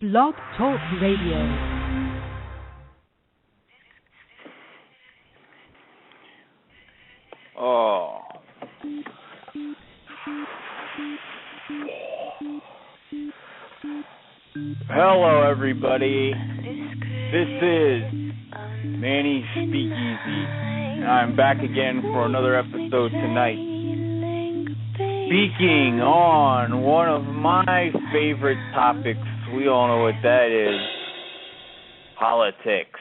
Blog Talk Radio. Oh. Hello, everybody. This is Manny Speakeasy, and I'm back again for another episode tonight. Speaking on one of my favorite topics, we all know what that is, politics.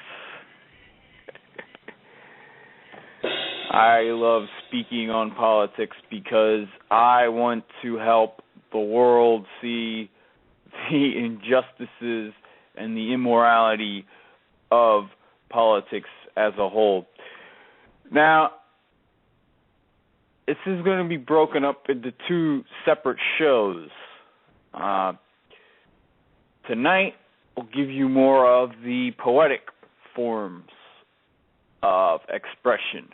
I love speaking on politics because I want to help the world see the injustices and the immorality of politics as a whole. Now, this is going to be broken up into two separate shows. Tonight, I'll give you more of the poetic forms of expression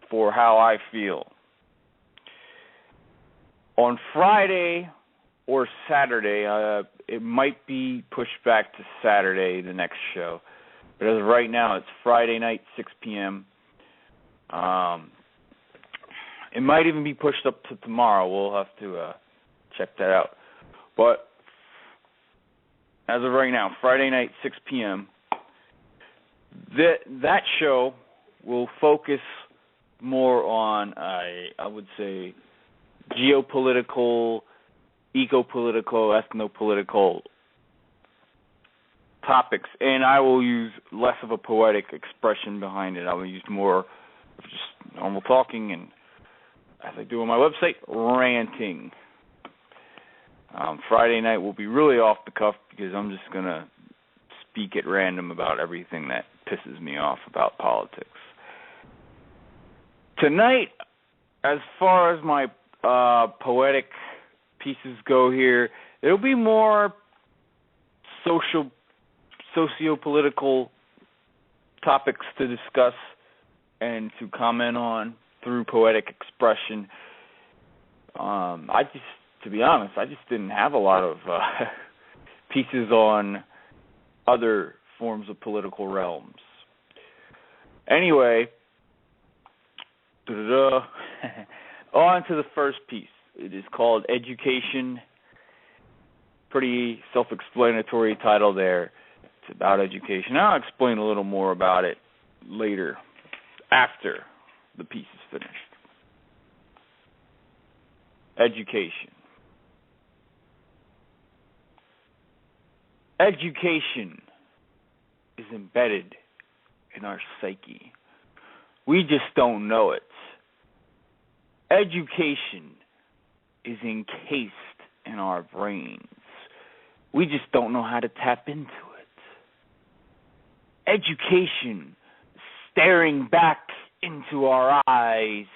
for how I feel. On Friday or Saturday, it might be pushed back to Saturday, the next show. But as of right now, it's Friday night, 6 p.m. It might even be pushed up to tomorrow. We'll have to check that out. But as of right now, Friday night, 6 p.m., that show will focus more on, I would say, geopolitical, ecopolitical, ethnopolitical topics. And I will use less of a poetic expression behind it. I will use more of just normal talking and, as I do on my website, ranting. Friday night will be really off the cuff because I'm just going to speak at random about everything that pisses me off about politics. Tonight, as far as my poetic pieces go here, it'll be more sociopolitical topics to discuss and to comment on through poetic expression. To be honest, I just didn't have a lot of pieces on other forms of political realms. Anyway, on to the first piece. It is called Education. Pretty self-explanatory title there. It's about education. I'll explain a little more about it later, after the piece is finished. Education. Education is embedded in our psyche. We just don't know it. Education is encased in our brains. We just don't know how to tap into it. Education is staring back into our eyes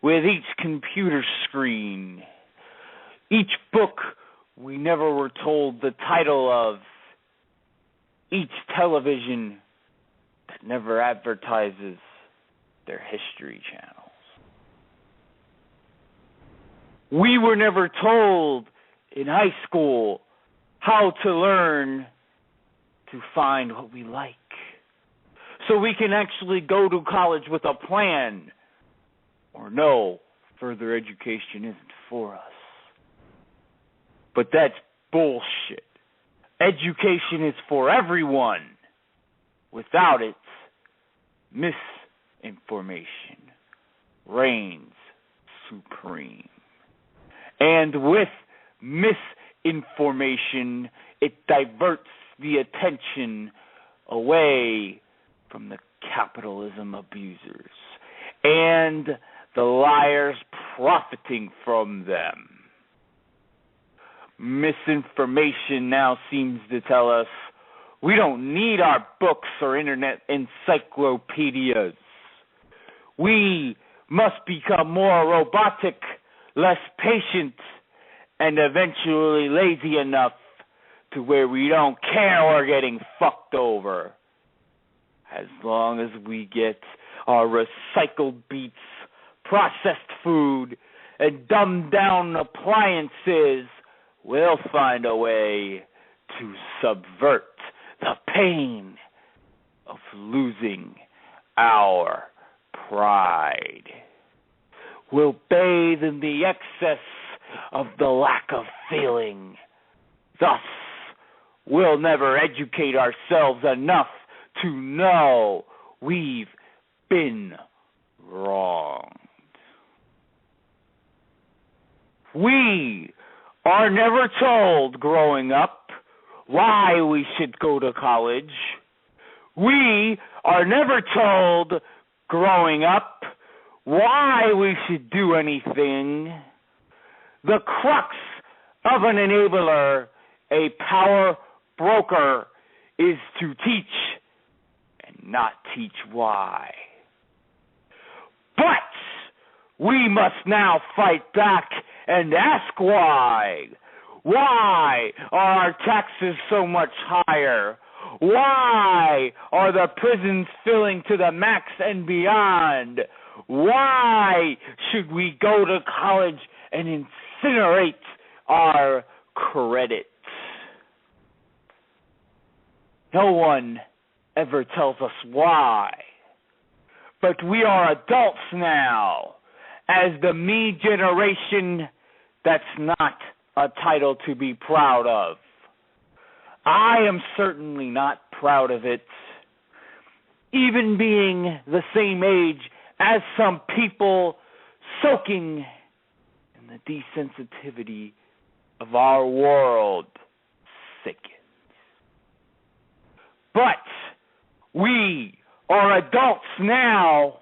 with each computer screen, each book we never were told the title of, each television that never advertises their history channels. We were never told in high school how to learn to find what we like, so we can actually go to college with a plan, or no, further education isn't for us. But that's bullshit. Education is for everyone. Without it, misinformation reigns supreme. And with misinformation, it diverts the attention away from the capitalism abusers and the liars profiting from them. Misinformation now seems to tell us we don't need our books or internet encyclopedias. We must become more robotic, less patient, and eventually lazy enough to where we don't care we're getting fucked over. As long as we get our recycled beats, processed food, and dumbed down appliances, we'll find a way to subvert the pain of losing our pride. We'll bathe in the excess of the lack of feeling. Thus, we'll never educate ourselves enough to know we've been wronged. We are never told growing up why we should go to college. We are never told growing up why we should do anything. The crux of an enabler, a power broker, is to teach and not teach why. But we must now fight back and ask why. Why are our taxes so much higher? Why are the prisons filling to the max and beyond? Why should we go to college and incinerate our credits? No one ever tells us why. But we are adults now. As the me generation, that's not a title to be proud of. I am certainly not proud of it. Even being the same age as some people, soaking in the desensitivity of our world sickens. But we are adults now.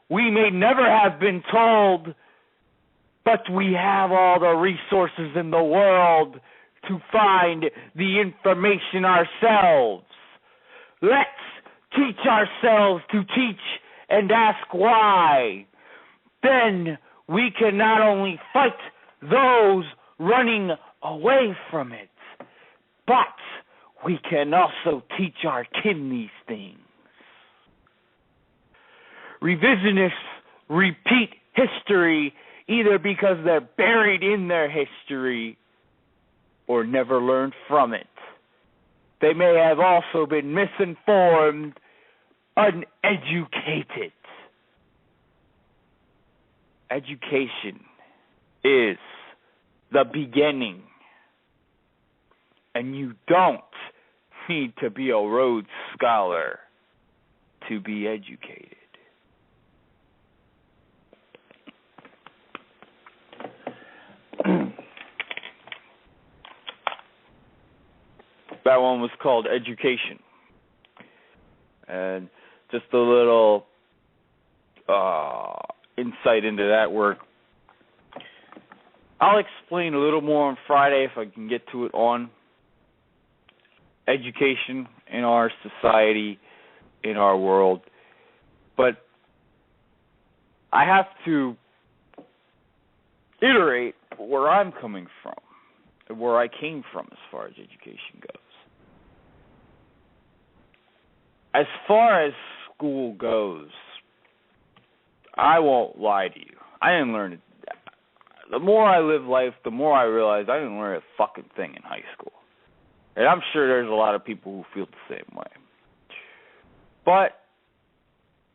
We may never have been told, but we have all the resources in the world to find the information ourselves. Let's teach ourselves to teach and ask why. Then we can not only fight those running away from it, but we can also teach our kin these things. Revisionists repeat history either because they're buried in their history or never learned from it. They may have also been misinformed, uneducated. Education is the beginning, and you don't need to be a Rhodes Scholar to be educated. That one was called Education. And just a little insight into that work. I'll explain a little more on Friday if I can get to it on education in our society, in our world. But I have to iterate where I'm coming from, where I came from as far as education goes. As far as school goes, I won't lie to you. I didn't learn it. The more I live life, the more I realize I didn't learn a fucking thing in high school. And I'm sure there's a lot of people who feel the same way. But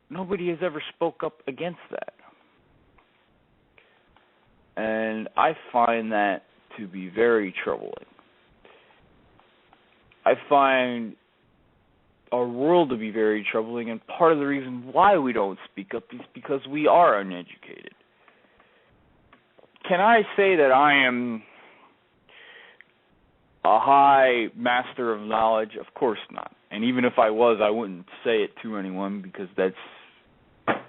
nobody has ever spoke up against that. And I find that to be very troubling. I find our world to be very troubling, and part of the reason why we don't speak up is because we are uneducated. Can I say that I am a high master of knowledge? Of course not. And even if I was, I wouldn't say it to anyone because that's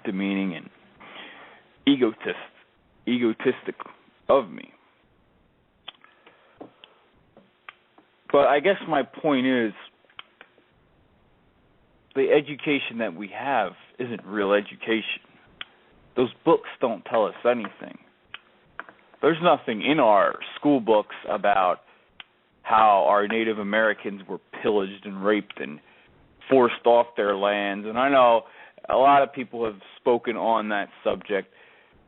demeaning and egotistic of me. But I guess my point is, the education that we have isn't real education. Those books don't tell us anything. There's nothing in our school books about how our Native Americans were pillaged and raped and forced off their lands. And I know a lot of people have spoken on that subject,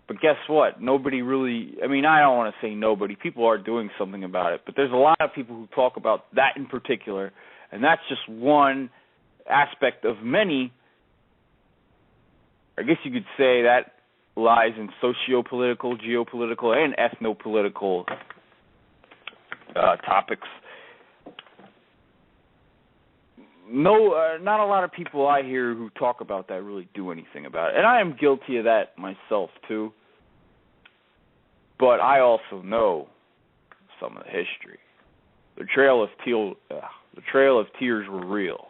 But guess what? Nobody really, I mean, I don't want to say nobody. People are doing something about it. But there's a lot of people who talk about that in particular, and that's just one aspect of many. I guess you could say that lies in sociopolitical, geopolitical, and ethnopolitical topics. No, not a lot of people I hear who talk about that really do anything about it. And I am guilty of that myself, too. But I also know some of the history. The Trail of Tears were real.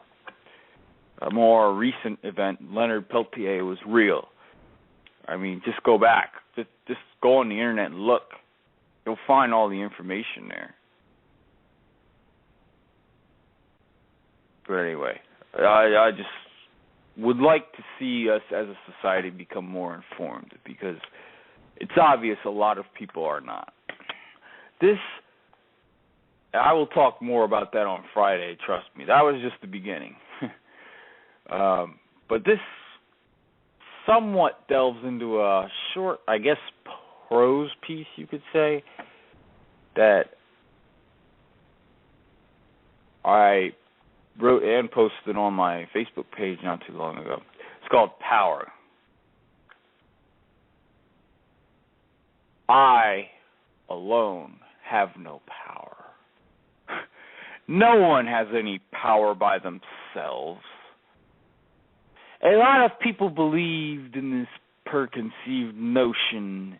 A more recent event, Leonard Peltier, was real. I mean, just go back. Just go on the internet and look. You'll find all the information there. But anyway, I just would like to see us as a society become more informed, because it's obvious a lot of people are not. I will talk more about that on Friday, trust me. That was just the beginning. But this somewhat delves into a short, I guess, prose piece, you could say, that I wrote and posted on my Facebook page not too long ago. It's called Power. I alone have no power. No one has any power by themselves. A lot of people believed in this preconceived notion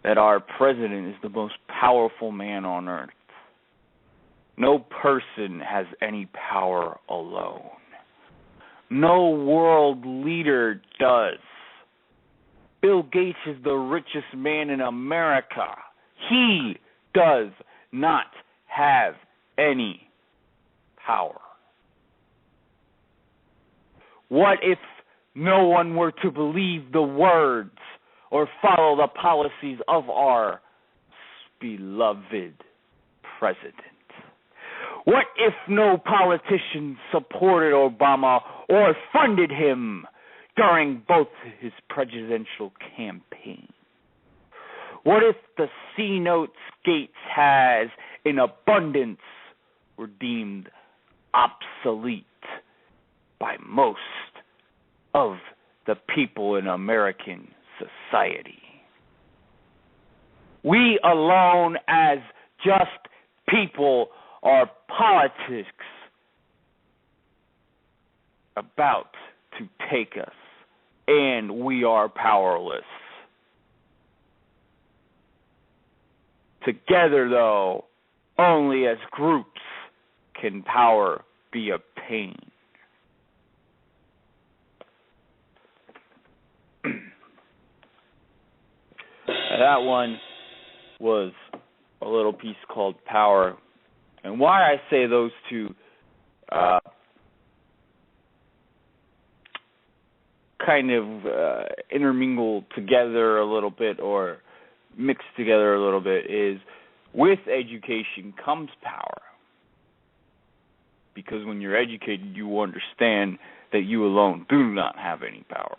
that our president is the most powerful man on earth. No person has any power alone. No world leader does. Bill Gates is the richest man in America. He does not have any power. What if no one were to believe the words or follow the policies of our beloved president? What if no politician supported Obama or funded him during both his presidential campaign? What if the C notes Gates has in abundance were deemed obsolete by most of the people in American society? We alone as just people are politics about to take us, and we are powerless. Together, though, only as groups can power be obtained. That one was a little piece called Power. And why I say those two kind of intermingle together a little bit or mix together a little bit is with education comes power. Because when you're educated, you understand that you alone do not have any power.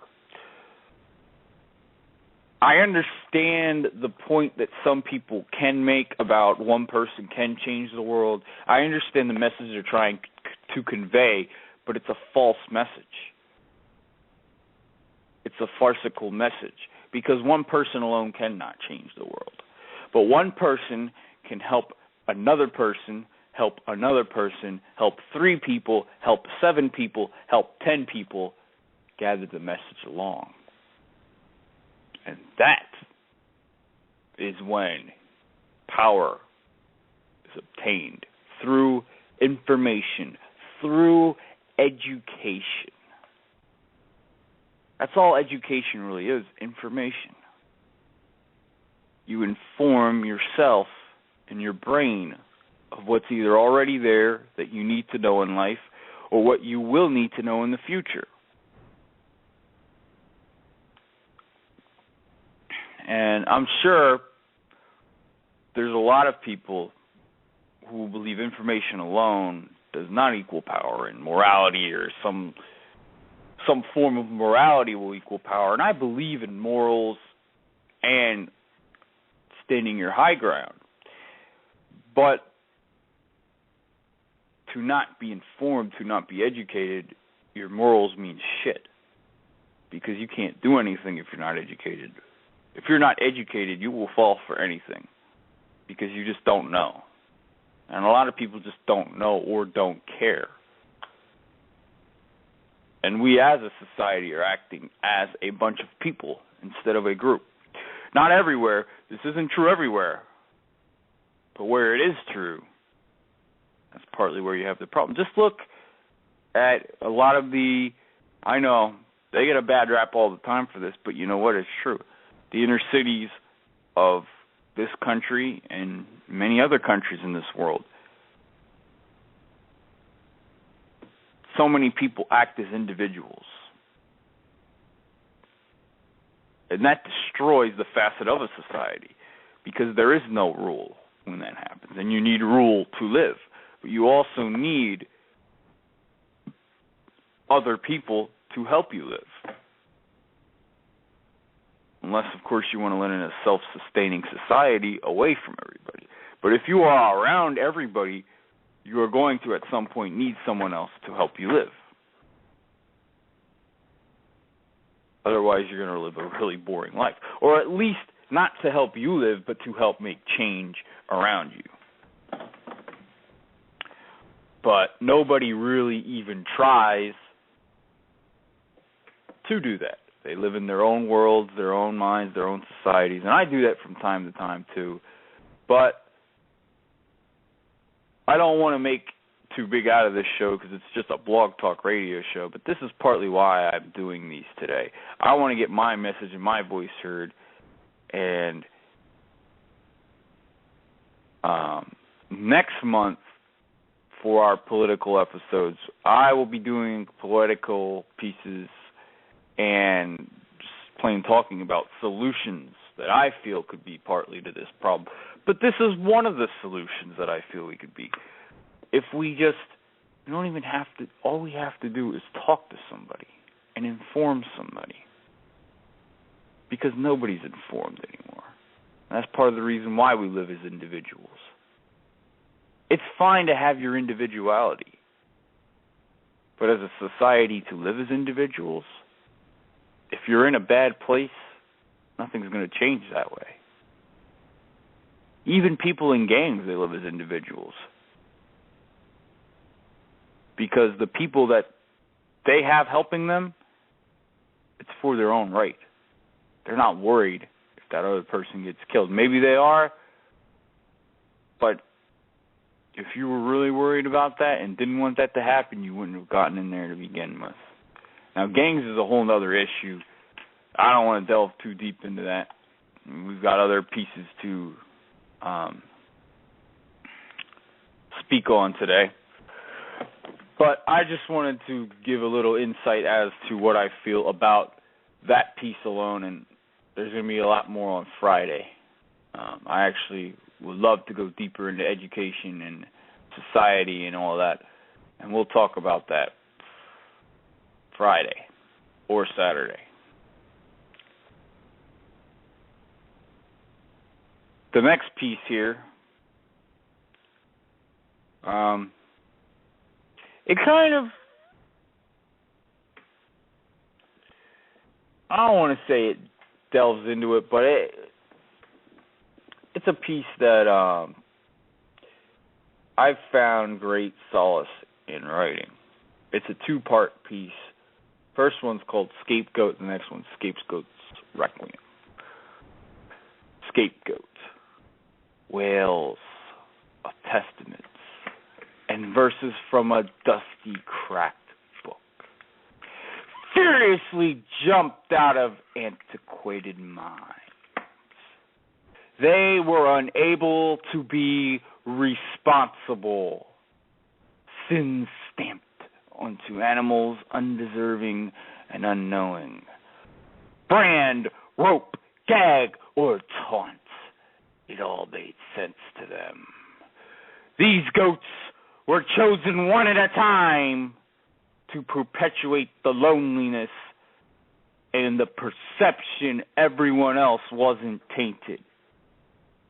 I understand the point that some people can make about one person can change the world. I understand the message they're trying to convey, but it's a false message. It's a farcical message, because one person alone cannot change the world. But one person can help another person, help another person, help 3 people, help 7 people, help 10 people gather the message along. And that is when power is obtained through information, through education. That's all education really is, information. You inform yourself and your brain of what's either already there that you need to know in life or what you will need to know in the future. And I'm sure there's a lot of people who believe information alone does not equal power, and morality or some form of morality will equal power. And I believe in morals and standing your high ground. But to not be informed, to not be educated, your morals mean shit. Because you can't do anything if you're not educated. If you're not educated, you will fall for anything. Because you just don't know. And a lot of people just don't know or don't care. And we as a society are acting as a bunch of people instead of a group. Not everywhere. This isn't true everywhere. But where it is true, that's partly where you have the problem. Just look at a lot of I know, they get a bad rap all the time for this, but you know what? It's true. The inner cities of this country and many other countries in this world, so many people act as individuals. And that destroys the facet of a society because there is no rule when that happens. And you need rule to live. But you also need other people to help you live. Unless, of course, you want to live in a self-sustaining society away from everybody. But if you are around everybody, you are going to, at some point, need someone else to help you live. Otherwise, you're going to live a really boring life. Or at least not to help you live, but to help make change around you. But nobody really even tries to do that. They live in their own worlds, their own minds, their own societies. And I do that from time to time, too. But I don't want to make too big out of this show because it's just a blog talk radio show. But this is partly why I'm doing these today. I want to get my message and my voice heard. And next month, for our political episodes, I will be doing political pieces and just plain talking about solutions that I feel could be partly to this problem. But this is one of the solutions that I feel we could be. If we just, we don't even have to, all we have to do is talk to somebody and inform somebody. Because nobody's informed anymore. And that's part of the reason why we live as individuals. It's fine to have your individuality. But as a society to live as individuals, if you're in a bad place, nothing's going to change that way. Even people in gangs, they live as individuals. Because the people that they have helping them, it's for their own right. They're not worried if that other person gets killed. Maybe they are, but if you were really worried about that and didn't want that to happen, you wouldn't have gotten in there to begin with. Now, gangs is a whole other issue. I don't want to delve too deep into that. We've got other pieces to speak on today. But I just wanted to give a little insight as to what I feel about that piece alone, and there's going to be a lot more on Friday. I actually would love to go deeper into education and society and all that, and we'll talk about that Friday or Saturday. The next piece here, it kind of, I don't want to say it delves into it, but it's a piece that I've found great solace in writing. It's a two-part piece. First one's called Scapegoat, the next one's Scapegoat's Requiem. Scapegoat. Wails of testaments and verses from a dusty, cracked book, furiously jumped out of antiquated minds. They were unable to be responsible, sin stamped onto animals undeserving and unknowing. Brand, rope, gag, or taunt. It all made sense to them. These goats were chosen one at a time to perpetuate the loneliness and the perception everyone else wasn't tainted.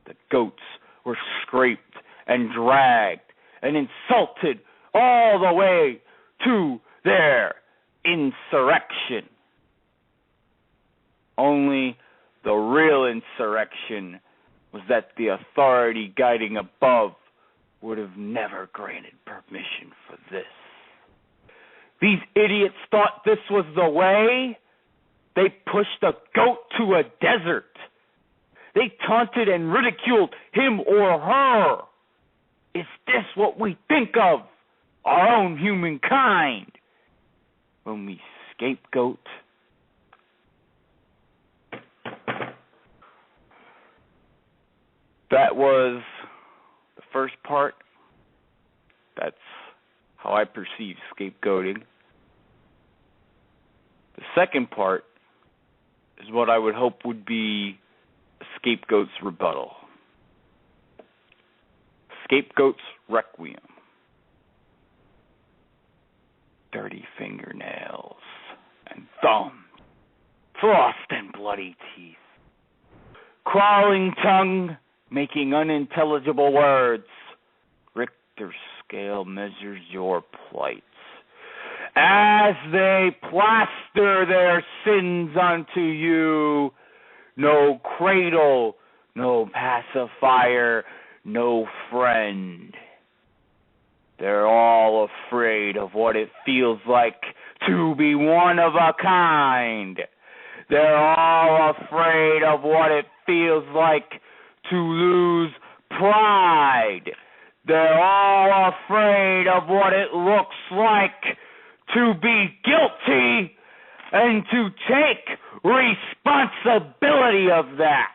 The goats were scraped and dragged and insulted all the way to their insurrection. Only the real insurrection was that the authority guiding above would have never granted permission for this. These idiots thought this was the way. They pushed a goat to a desert. They taunted and ridiculed him or her. Is this what we think of our own humankind when we scapegoat? That was the first part. That's how I perceive scapegoating. The second part is what I would hope would be a scapegoat's rebuttal. Scapegoat's Requiem. Dirty fingernails and thumbs, frost and bloody teeth, crawling tongue making unintelligible words. Richter scale measures your plight. As they plaster their sins onto you, no cradle, no pacifier, no friend. They're all afraid of what it feels like to be one of a kind. They're all afraid of what it feels like to lose pride. They're all afraid of what it looks like to be guilty and to take responsibility of that.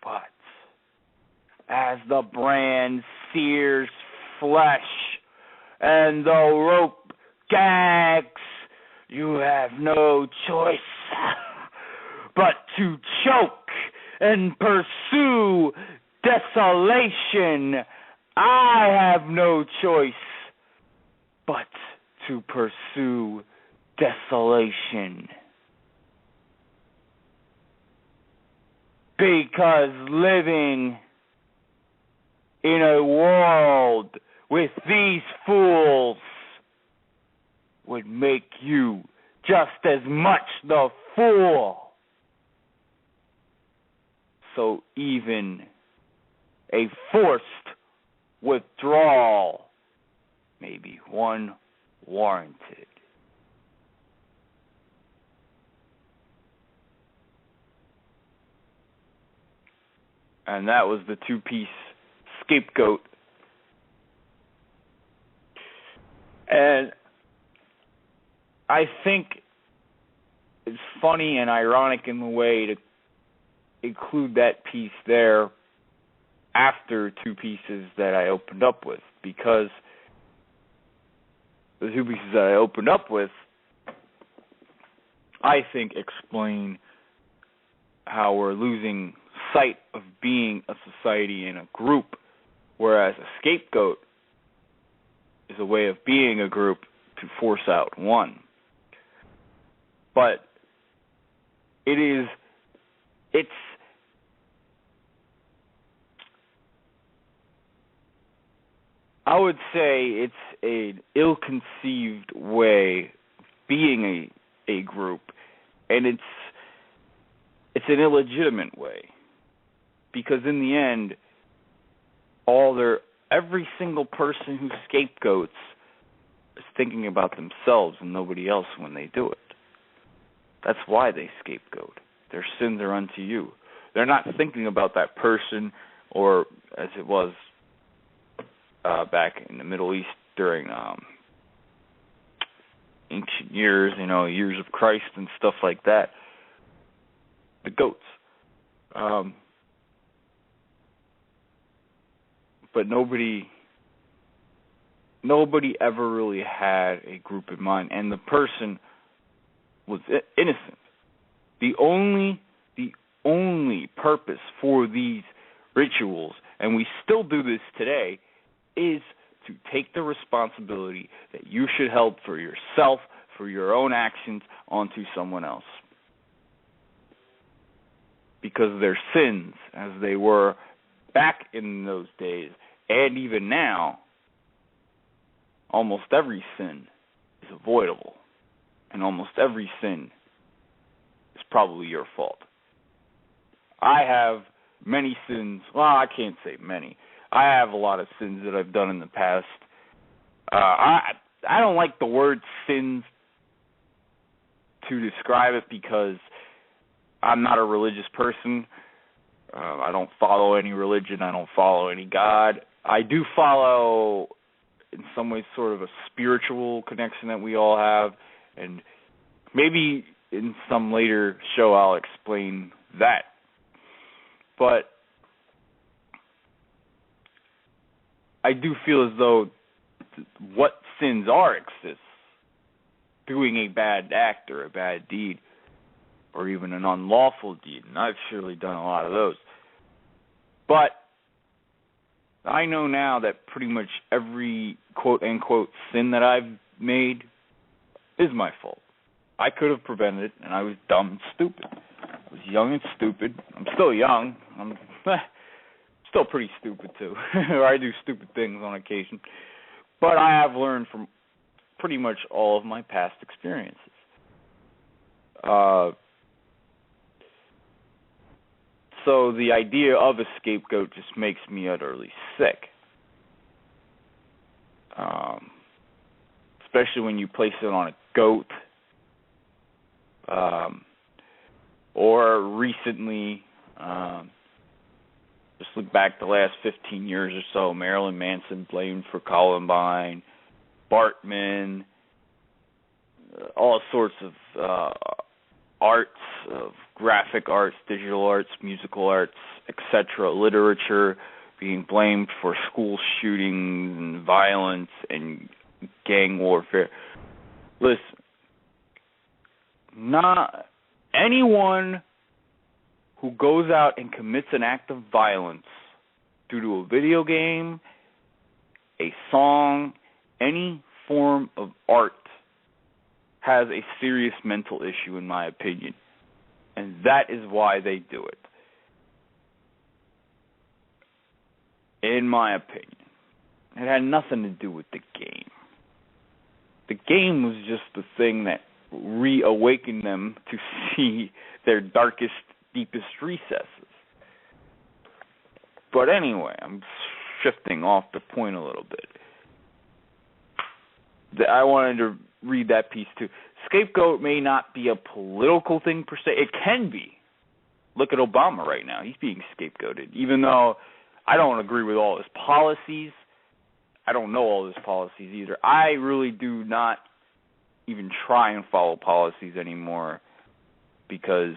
But as the brand sears flesh and the rope gags, you have no choice but to choke and pursue desolation. I have no choice but to pursue desolation. Because living in a world with these fools would make you just as much the fool. So even a forced withdrawal may be one warranted. And that was the two-piece Scapegoat. And I think it's funny and ironic in the way to include that piece there after two pieces that I opened up with, because the two pieces that I opened up with, I think, explain how we're losing sight of being a society and a group, whereas a scapegoat is a way of being a group to force out one. But I would say it's an ill-conceived way of being a group, and it's an illegitimate way, because in the end, every single person who scapegoats is thinking about themselves and nobody else when they do it. That's why they scapegoat. Their sins are unto you. They're not thinking about that person, or as it was back in the Middle East during ancient years, years of Christ and stuff like that. The goats. But nobody ever really had a group in mind, and the person was innocent. The only purpose for these rituals, and we still do this today, is to take the responsibility that you should hold for yourself, for your own actions onto someone else. Because their sins, as they were back in those days, and even now, almost every sin is avoidable. And almost every sin is probably your fault. I have many sins. Well, I can't say many. I have a lot of sins that I've done in the past. I don't like the word sins to describe it because I'm not a religious person. I don't follow any religion. I don't follow any God. I do follow, in some ways, sort of a spiritual connection that we all have. And maybe in some later show I'll explain that. But I do feel as though what sins are exists. Doing a bad act or a bad deed or even an unlawful deed. And I've surely done a lot of those. But I know now that pretty much every quote-unquote sin that I've made is my fault. I could have prevented it, and I was dumb and stupid. I was young and stupid. I'm still young. I'm still pretty stupid, too. Or I do stupid things on occasion. But I have learned from pretty much all of my past experiences. So the idea of a scapegoat just makes me utterly sick. Especially when you place it on a goat. Or recently, just look back the last 15 years or so, Marilyn Manson blamed for Columbine, Bartman, all sorts of arts, of graphic arts, digital arts, musical arts, etc., literature being blamed for school shootings and violence and gang warfare. Listen, not anyone who goes out and commits an act of violence due to a video game, a song, any form of art has a serious mental issue, in my opinion. And that is why they do it. In my opinion. It had nothing to do with the game. The game was just the thing that reawakened them to see their darkest, deepest recesses. But anyway, I'm shifting off the point a little bit. I wanted to read that piece too. Scapegoat may not be a political thing per se. It can be. Look at Obama right now. He's being scapegoated. Even though I don't agree with all his policies, I don't know all his policies either. I really do not even try and follow policies anymore because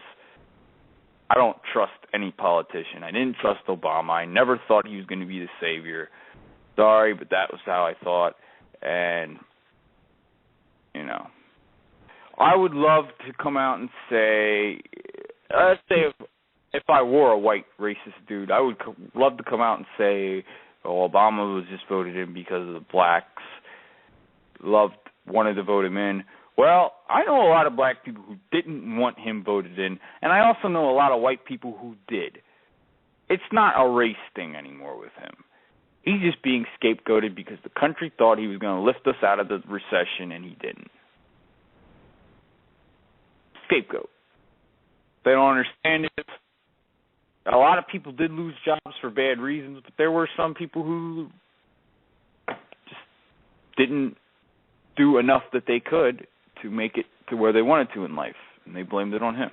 I don't trust any politician. I didn't trust Obama. I never thought he was going to be the savior. Sorry, but that was how I thought. And, you know, I would love to come out and say, let's say if I were a white racist dude, I would love to come out and say, oh, Obama was just voted in because of the blacks. Wanted to vote him in. Well, I know a lot of black people who didn't want him voted in, and I also know a lot of white people who did. It's not a race thing anymore with him. He's just being scapegoated because the country thought he was going to lift us out of the recession, and he didn't. Scapegoat. They don't understand it. A lot of people did lose jobs for bad reasons, but there were some people who just didn't do enough that they could to make it to where they wanted to in life, and they blamed it on him.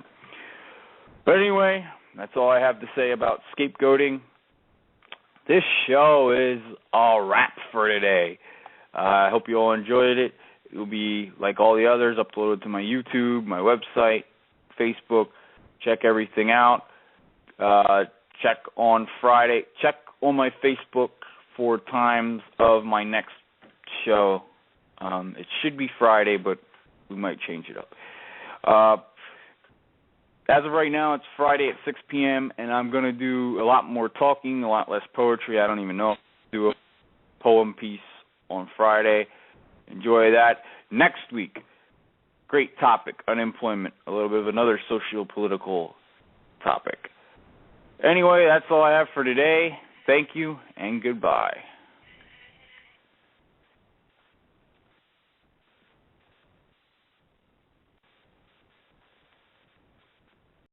But anyway, that's all I have to say about scapegoating. This show is a wrap for today. I hope you all enjoyed it. It will be, like all the others, uploaded to my YouTube, my website, Facebook. Check everything out. Check on Friday. Check on my Facebook for times of my next show. It should be Friday, but we might change it up. As of right now, it's Friday at 6 p.m., and I'm going to do a lot more talking, a lot less poetry. I don't even know if I'll do a poem piece on Friday. Enjoy that. Next week, Great topic, unemployment. A little bit of another socio-political topic. Anyway, that's all I have for today. Thank you and goodbye.